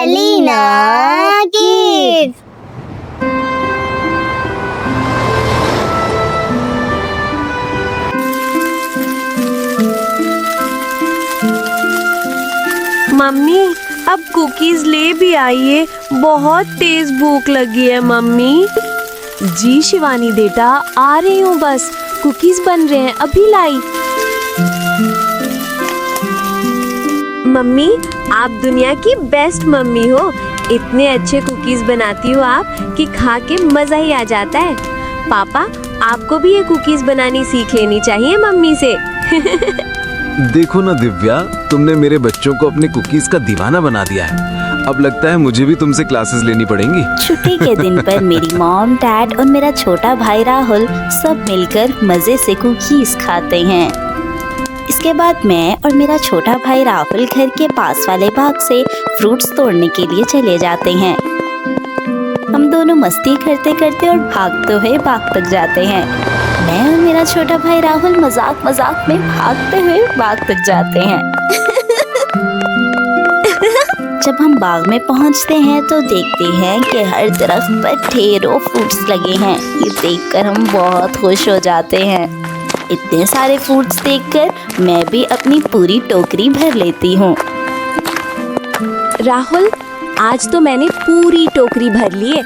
Alina Kids. Mummy अब cookies ले भी आइए, बहुत तेज भूख लगी है मम्मी। जी शिवानी बेटा, आ रही हूँ, बस कुकीज बन रहे हैं, अभी लाई। मम्मी आप दुनिया की बेस्ट मम्मी हो, इतने अच्छे कुकीज बनाती हो आप कि खा के मजा ही आ जाता है। पापा आपको भी ये कुकीज बनानी सीख लेनी चाहिए मम्मी से। देखो ना दिव्या, तुमने मेरे बच्चों को अपने कुकीज का दीवाना बना दिया है। अब लगता है मुझे भी तुमसे क्लासेस लेनी पड़ेंगी। छुट्टी के दिन पर मेरी मॉम, डैड और मेरा छोटा भाई राहुल सब मिलकर मजे से कुकीज खाते हैं। इसके बाद मैं और मेरा छोटा भाई राहुल घर के पास वाले बाग से फ्रूट्स तोड़ने के लिए चले जाते हैं। हम दोनों मस्ती करते करते और भागते हुए बाग तक जाते हैं। मैं और मेरा छोटा भाई राहुल मजाक मजाक में भागते हुए बाग तक जाते हैं। जब हम बाग में पहुंचते हैं तो देखते हैं कि हर तरफ पर ढेरों फ्रूट्स लगे हैं। ये देखकर हम बहुत खुश हो जाते हैं। इतने सारे फ्रूट्स देखकर मैं भी अपनी पूरी टोकरी भर लेती हूँ। राहुल, आज तो मैंने पूरी टोकरी भर ली है।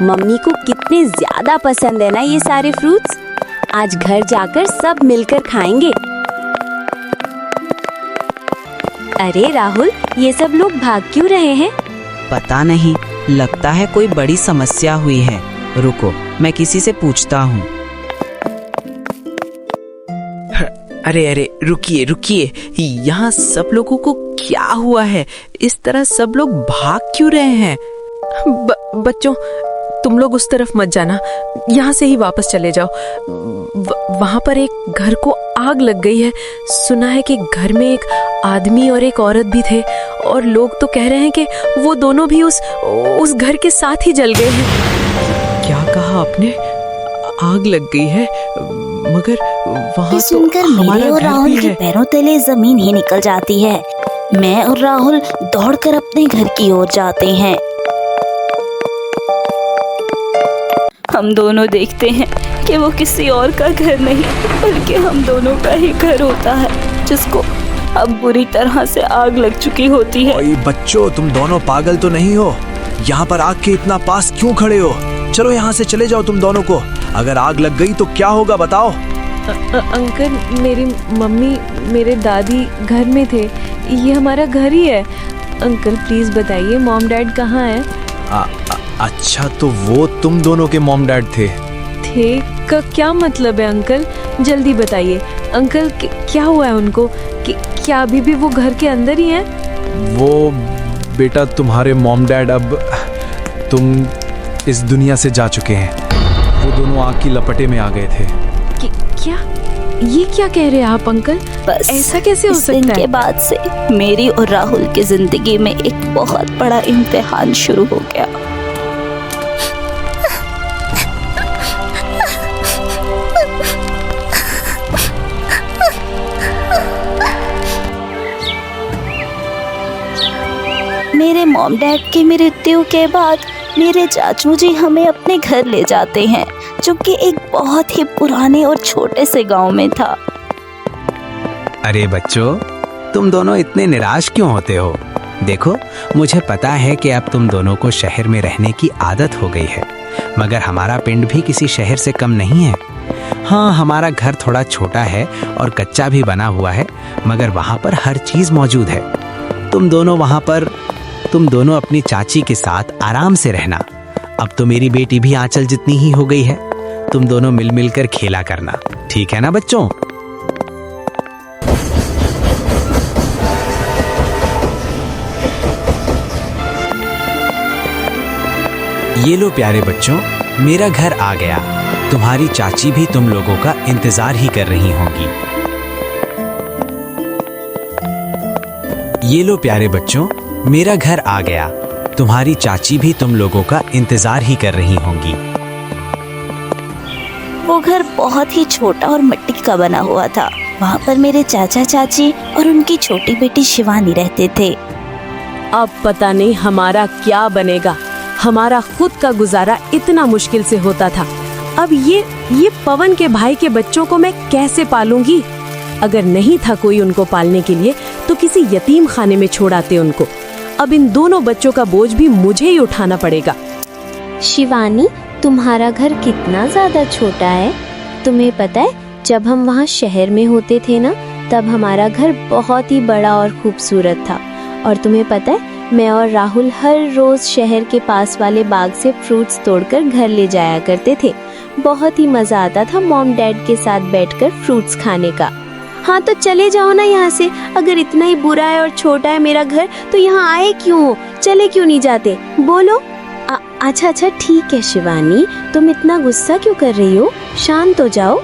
मम्मी को कितने ज्यादा पसंद है ना ये सारे फ्रूट्स। आज घर जाकर सब मिलकर खाएंगे। अरे राहुल, ये सब लोग भाग क्यों रहे हैं? पता नहीं, लगता है कोई बड़ी समस्या हुई है। रुको, मैं किसी से पूछता हूँ। अरे रुकिए रुकिए, यहाँ सब लोगों को क्या हुआ है? इस तरह सब लोग भाग क्यों रहे हैं? बच्चों, तुम लोग उस तरफ मत जाना, यहाँ से ही वापस चले जाओ। वहाँ पर एक घर को आग लग गई है। सुना है कि घर में एक आदमी और एक औरत भी थे, और लोग तो कह रहे हैं कि वो दोनों भी उस घर के साथ ही जल गए हैं। क्या कहा आपने? आग लग गई है? मगर वहाँ सुनकर मेरे और राहुल के पैरों तले जमीन ही निकल जाती है। मैं और राहुल दौड़कर अपने घर की ओर जाते हैं। हम दोनों देखते हैं कि वो किसी और का घर नहीं बल्कि हम दोनों का ही घर होता है, जिसको अब बुरी तरह से आग लग चुकी होती है। ओए बच्चों, तुम दोनों पागल तो नहीं हो? यहाँ पर आग के इतना पास क्यों खड़े हो? चलो यहाँ से चले जाओ तुम दोनों को। अगर आग लग गई तो क्या होगा बताओ? अंकल, मेरी मम्मी, मेरे दादी घर में थे। ये हमारा घर ही है। अंकल प्लीज बताइए, मॉम डैड कहाँ हैं? अच्छा, तो वो तुम दोनों के मॉम डैड थे? का क्या मतलब है अंकल? जल्दी बताइए अंकल, क्या हुआ है उनको? क्या अभी भी वो घर के अंदर ही हैं? वो बेटा, तुम्हारे मॉम डैड अब तुम इस दुनिया से जा चुके हैं। वो दोनों आग की लपटे में आ गए थे। क्या? ये क्या कह रहे हैं आप अंकल? बस ऐसा कैसे हो इस सकता दिन है? के बाद से मेरी और राहुल की जिंदगी में एक बहुत बड़ा इम्तिहान शुरू हो गया। मेरे मॉम डैड की मृत्यु के बाद मेरे चाचू जी हमें अपने घर ले जाते हैं, जो कि एक बहुत ही पुराने और छोटे से गांव में था। अरे बच्चों, तुम दोनों इतने निराश क्यों होते हो? देखो, मुझे पता है कि अब तुम दोनों को शहर में रहने की आदत हो गई है, मगर हमारा पिंड भी किसी शहर से कम नहीं है। हाँ, हमारा घर थोड़ा छोटा है और कच्चा भी बना हुआ है, मगर वहाँ पर हर चीज़ मौजूद है। तुम दोनों अपनी चाची के साथ आराम से रहना। अब तो मेरी बेटी भी आंचल जितनी ही हो गई है। तुम दोनों मिल मिल कर खेला करना, ठीक है ना बच्चों? ये लो प्यारे बच्चों, मेरा घर आ गया। तुम्हारी चाची भी तुम लोगों का इंतजार ही कर रही होंगी। ये लो प्यारे बच्चों, मेरा घर आ गया। तुम्हारी चाची भी तुम लोगों का इंतजार ही कर रही होंगी। वो घर बहुत ही छोटा और मिट्टी का बना हुआ था। वहाँ पर मेरे चाचा चाची और उनकी छोटी बेटी शिवानी रहते थे। अब पता नहीं हमारा क्या बनेगा। हमारा खुद का गुजारा इतना मुश्किल से होता था, अब ये पवन के भाई के बच्चों को मैं कैसे पालूंगी? अगर नहीं था कोई उनको पालने के लिए तो किसी यतीम खाने में छोड़ आते उनको। अब इन दोनों बच्चों का बोझ भी मुझे ही उठाना पड़ेगा। शिवानी, तुम्हारा घर कितना ज्यादा छोटा है। तुम्हें पता है, जब हम वहाँ शहर में होते थे ना, तब हमारा घर बहुत ही बड़ा और खूबसूरत था। और तुम्हें पता है, मैं और राहुल हर रोज शहर के पास वाले बाग से फ्रूट्स तोड़कर घर ले जाया करते थे। बहुत ही मजा आता था मॉम डैड के साथ बैठकर फ्रूट्स खाने का। हाँ तो चले जाओ ना यहाँ से। अगर इतना ही बुरा है और छोटा है मेरा घर तो यहाँ आए क्यों हो? चले क्यों नहीं जाते? बोलो। अच्छा ठीक है शिवानी, तुम इतना गुस्सा क्यों कर रही हो? शांत हो जाओ।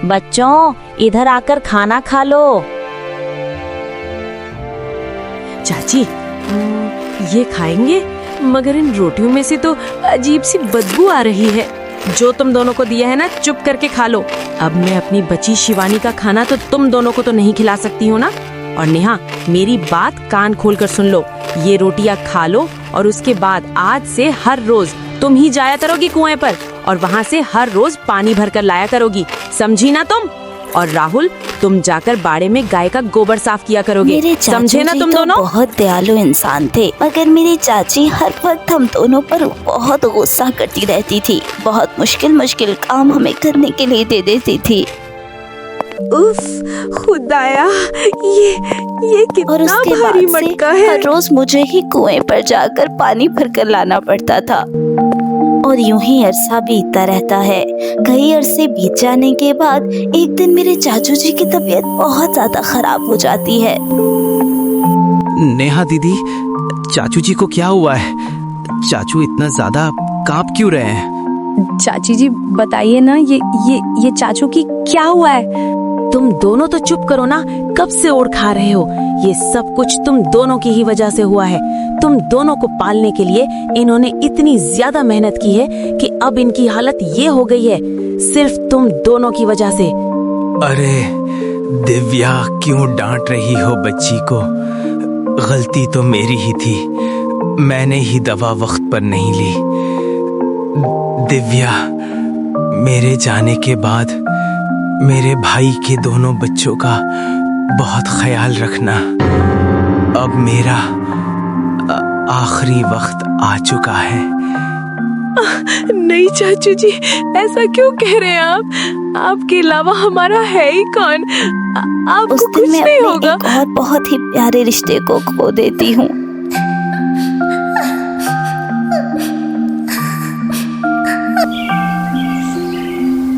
बच्चों, इधर आकर खाना खा लो। चाची, ये खाएंगे, मगर इन रोटियों में से तो अजीब सी बदबू आ रही है। जो तुम दोनों को दिया है ना, चुप करके खा लो। अब मैं अपनी बची शिवानी का खाना तो तुम दोनों को तो नहीं खिला सकती हूँ ना। और नेहा, मेरी बात कान खोल कर सुन लो। ये रोटियां खा लो और उसके बाद आज से हर रोज तुम ही जाया करोगी कुएं पर और वहाँ से हर रोज पानी भरकर लाया करोगी, समझी ना तुम? और राहुल, तुम जाकर बाड़े में गाय का गोबर साफ किया करोगे, मेरे समझे ना तुम दोनों? बहुत दयालु इंसान थे, मगर मेरी चाची हर वक्त हम दोनों पर बहुत गुस्सा करती रहती थी। बहुत मुश्किल काम हमें करने के लिए दे देती थी। उफ, खुदाया, ये और कितना उसके भारी बाद मटका से है। हर रोज मुझे ही कुएं पर जाकर पानी भरकर लाना पड़ता था। और यूं ही अरसा बीतता रहता है। कई अरसे बीत जाने के बाद एक दिन मेरे चाचू जी की तबीयत बहुत ज्यादा खराब हो जाती है। नेहा दीदी, चाचू जी को क्या हुआ है? चाचू इतना ज्यादा कांप क्यों रहे हैं? चाची जी बताइए ना, ये चाचू की क्या हुआ है? तुम दोनों तो चुप करो ना, कब से ओढ़ खा रहे हो? ये सब कुछ तुम दोनों की ही वजह से हुआ है। तुम दोनों को पालने के लिए इन्होंने इतनी ज्यादा मेहनत की है कि अब इनकी हालत ये हो गई है, सिर्फ तुम दोनों की वजह से। अरे दिव्या, क्यों डांट रही हो बच्ची को? गलती तो मेरी ही थी, मैंने ही दवा वक्त पर नहीं ली। दिव्या, मेरे जाने के बाद मेरे भाई के दोनों बच्चों का बहुत ख्याल रखना। अब मेरा आखिरी वक्त आ चुका है। नहीं चाचू जी, ऐसा क्यों कह रहे हैं आप? आपके अलावा हमारा है ही कौन? आपको उस कुछ दिन मैं नहीं अपने होगा। एक और बहुत ही प्यारे रिश्ते को खो देती हूँ।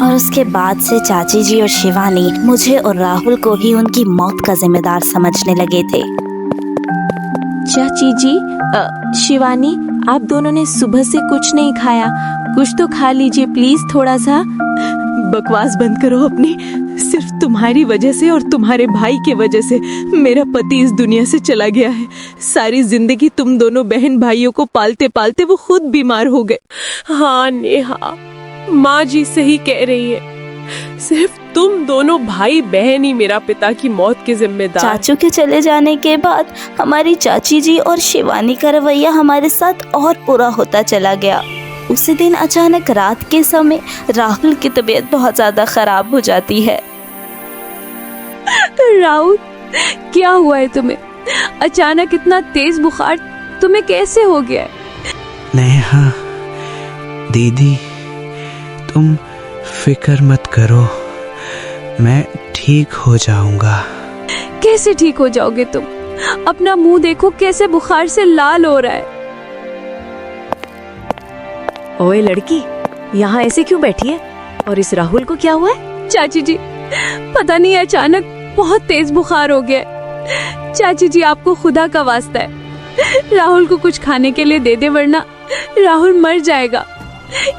और उसके बाद से चाची जी और शिवानी मुझे और राहुल को ही उनकी मौत का जिम्मेदार समझने लगे थे। चाची जी, शिवानी, आप दोनों ने सुबह से कुछ नहीं खाया, कुछ तो खा लीजिए प्लीज, थोड़ा सा। बकवास बंद करो अपनी। सिर्फ तुम्हारी वजह से और तुम्हारे भाई के वजह से मेरा पति इस दुनिया से चला गया है। सारी जिंदगी तुम दोनों बहन भाइयों को पालते पालते वो खुद बीमार हो गए। हाँ नेहा, माँ जी सही कह रही है, सिर्फ तुम दोनों भाई बहन ही मेरा पिता की मौत के जिम्मेदार। चाचू के चले जाने के बाद हमारी चाची जी और शिवानी का रवैया हमारे साथ और बुरा होता चला गया। उसी दिन अचानक रात के समय राहुल की तबीयत बहुत ज्यादा खराब हो जाती है। राहुल, क्या हुआ है तुम्हें? अचानक इतना तेज बुखार तुम्हें कैसे हो गया है? नेहा दीदी, तुम फिक्र मत करो, मैं ठीक हो जाऊंगा। कैसे ठीक हो जाओगे तुम? अपना मुंह देखो, कैसे बुखार से लाल हो रहा है। ओए लड़की, यहाँ ऐसे क्यों बैठी है? और इस राहुल को क्या हुआ है? चाची जी, पता नहीं अचानक बहुत तेज बुखार हो गया है। चाची जी, आपको खुदा का वास्ता है, राहुल को कुछ खाने के लिए दे दे, वरना राहुल मर जाएगा।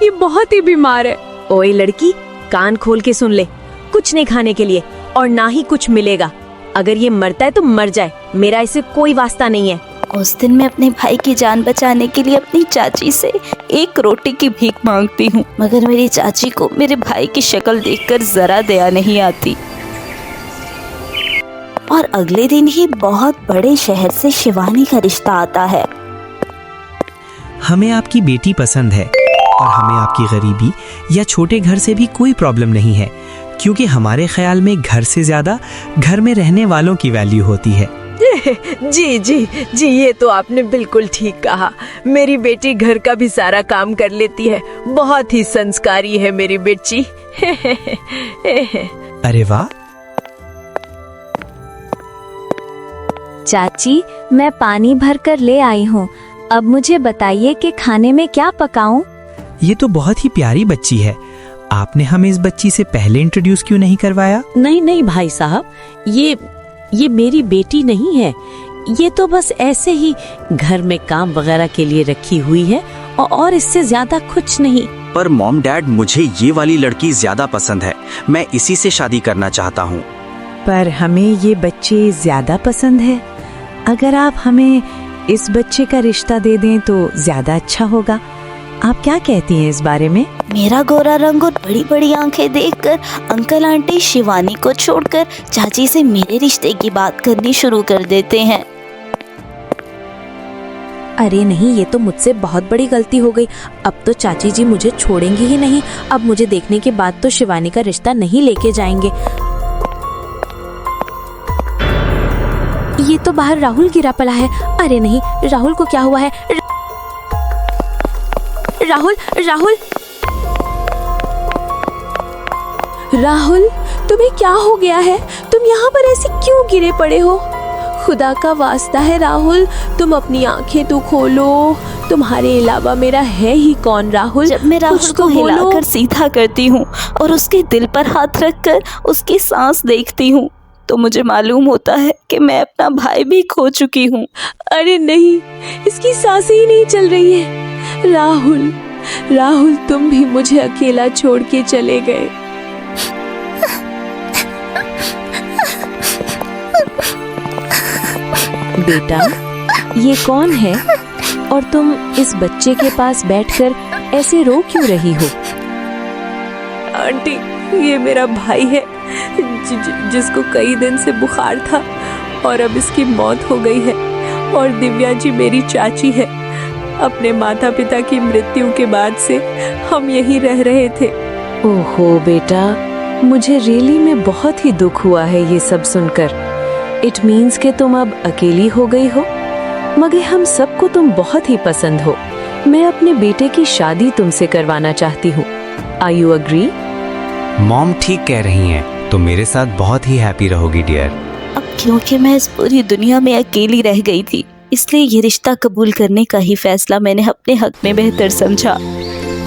ये बहुत ही बीमार है। ओए लड़की, कान खोल के सुन ले, कुछ नहीं खाने के लिए और ना ही कुछ मिलेगा। अगर ये मरता है तो मर जाए, मेरा इससे कोई वास्ता नहीं है। उस दिन मैं अपने भाई की जान बचाने के लिए अपनी चाची से एक रोटी की भीख मांगती हूँ, मगर मेरी चाची को मेरे भाई की शक्ल देखकर जरा दया नहीं आती। और अगले दिन ही बहुत बड़े शहर से शिवानी का रिश्ता आता है। हमें आपकी बेटी पसंद है और हमें आपकी गरीबी या छोटे घर से भी कोई प्रॉब्लम नहीं है, क्योंकि हमारे ख्याल में घर से ज्यादा घर में रहने वालों की वैल्यू होती है। जी जी जी, ये तो आपने बिल्कुल ठीक कहा। मेरी बेटी घर का भी सारा काम कर लेती है, बहुत ही संस्कारी है मेरी बेटी। अरे वाह। चाची, मैं पानी भर कर ले आई हूँ। अब मुझे बताइए कि खाने में क्या पकाऊं? ये तो बहुत ही प्यारी बच्ची है। आपने हमें इस बच्ची से पहले इंट्रोड्यूस क्यों नहीं करवाया? नहीं नहीं भाई साहब, ये मेरी बेटी नहीं है। ये तो बस ऐसे ही घर में काम वगैरह के लिए रखी हुई है और इससे ज्यादा कुछ नहीं। पर मॉम डैड, मुझे ये वाली लड़की ज्यादा पसंद है। मैं इसी से शादी करना चाहता हूँ। पर हमें ये बच्चे ज्यादा पसंद है। अगर आप हमें इस बच्चे का रिश्ता दे दें तो ज्यादा अच्छा होगा। आप क्या कहती हैं इस बारे में? मेरा गोरा रंग और बड़ी बड़ी आंखें देखकर अंकल आंटी शिवानी को छोड़कर चाची से मेरे रिश्ते की बात करनी शुरू कर देते हैं। अरे नहीं, ये तो मुझसे बहुत बड़ी गलती हो गई। अब तो चाची जी मुझे छोड़ेंगी ही नहीं। अब मुझे देखने के बाद तो शिवानी का रिश्ता नहीं लेके जाएंगे। ये तो बाहर राहुल गिरा पड़ा है। अरे नहीं, राहुल को क्या हुआ है? राहुल राहुल राहुल, तुम्हें क्या हो गया है? तुम यहाँ पर ऐसे क्यों गिरे पड़े हो? खुदा का वास्ता है राहुल, तुम अपनी आंखें तो खोलो। तुम्हारे अलावा मेरा है ही कौन राहुल? जब मैं राहुल को हिलाकर सीधा करती हूँ और उसके दिल पर हाथ रखकर उसकी सांस देखती हूँ तो मुझे मालूम होता है कि मैं अपना भाई भी खो चुकी हूँ। अरे नहीं, इसकी सांसें ही नहीं चल रही है। राहुल राहुल, तुम भी मुझे अकेला छोड़ के चले गए। बेटा, ये कौन है और तुम इस बच्चे के पास बैठकर ऐसे रो क्यों रही हो? आंटी, ये मेरा भाई है जिसको कई दिन से बुखार था और अब इसकी मौत हो गई है। और दिव्या जी मेरी चाची है। अपने माता पिता की मृत्यु के बाद से हम यहीं रह रहे थे। ओहो बेटा, मुझे रियली में बहुत ही दुख हुआ है ये सब सुनकर। इट मीन्स कि तुम अब अकेली हो गई हो, मगर हम सबको तुम बहुत ही पसंद हो। मैं अपने बेटे की शादी तुमसे करवाना चाहती हूँ। Are you agree? मॉम ठीक कह रही हैं, तो मेरे साथ बहुत ही हैप्पी रहोगी डियर। अब क्योंकि मैं इस पूरी दुनिया में अकेली रह गई थी, इसलिए ये रिश्ता कबूल करने का ही फैसला मैंने अपने हक में बेहतर समझा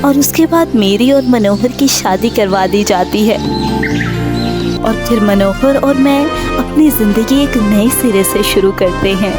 और उसके बाद मेरी और मनोहर की शादी करवा दी जाती है। और फिर मनोहर और मैं अपनी जिंदगी एक नए सिरे से शुरू करते हैं।